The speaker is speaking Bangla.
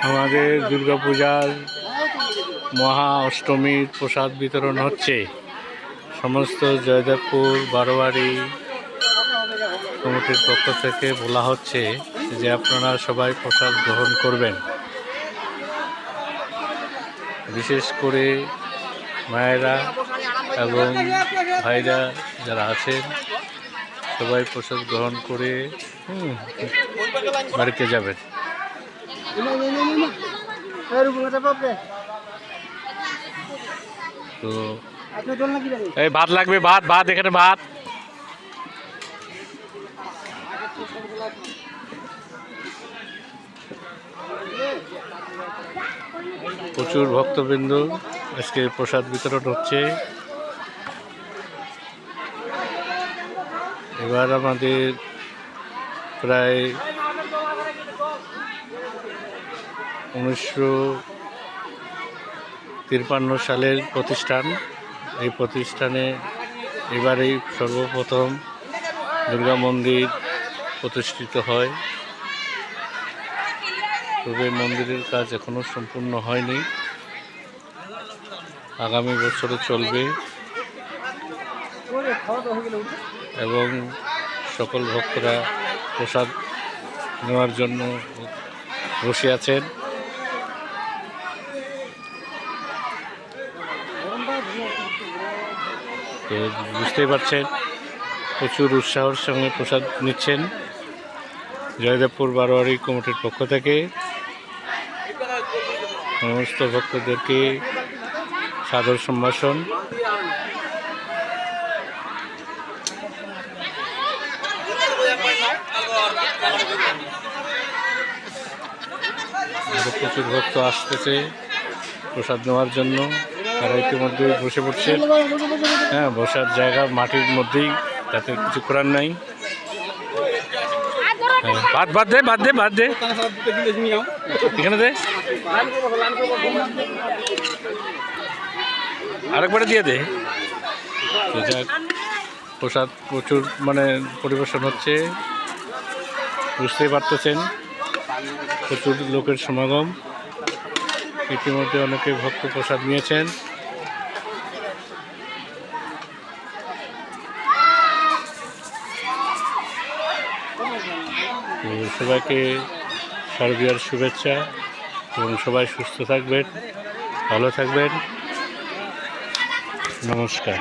আমাদের দুর্গাপূজার মহা অষ্টমীর প্রসাদ বিতরণ হচ্ছে। সমস্ত জয়দেবপুর বারোয়ারি কমিটির পক্ষ থেকে বলা হচ্ছে যে আপনারা সবাই প্রসাদ গ্রহণ করবেন। বিশেষ করে মায়েরা এবং ভাইরা যারা আছেন সবাই প্রসাদ গ্রহণ করে বাড়িতে যাবেন। তো এই ভাত লাগবে, ভাত ভাত এখানে ভাত। প্রচুর ভক্তবৃন্দ আজকে প্রসাদ বিতরণ হচ্ছে। এবার আমাদের প্রায় 1953 সালের প্রতিষ্ঠান। এই প্রতিষ্ঠানে এবারেই সর্বপ্রথম দুর্গা মন্দির প্রতিষ্ঠিত হয়। তবে মন্দিরের কাজ এখনো সম্পূর্ণ হয়নি, আগামী বছরে চলবে এবং সকল ভক্তরা প্রসাদ নেওয়ার জন্য বসে আছেন। তো বুঝতেই পারছেন প্রচুর উৎসাহের সঙ্গে প্রসাদ নিচ্ছেন। জয়দেবপুর বারোয়ারি কমিটির পক্ষ থেকে সমস্ত ভক্তদেরকে সাদর সম্ভাষণ। প্রচুর ভক্ত আসতেছে প্রসাদ নেওয়ার জন্য। তারা ইতিমধ্যে বসে পড়ছে। হ্যাঁ, বসার জায়গা মাটির মধ্যেই, তাতে কিছু করার নাই। বাদ বাদ দে, বাদ দে, বাদ দে, এখানে দে, আরেকবারে দিয়ে দে। প্রসাদ প্রচুর পরিবেশন হচ্ছে, বুঝতেই পারতেছেন প্রচুর লোকের সমাগম। ইতিমধ্যে অনেকে ভক্ত প্রসাদ নিয়েছেন। সবাইকে শারদীয়ার শুভেচ্ছা এবং সবাই সুস্থ থাকবেন, ভালো থাকবেন। নমস্কার।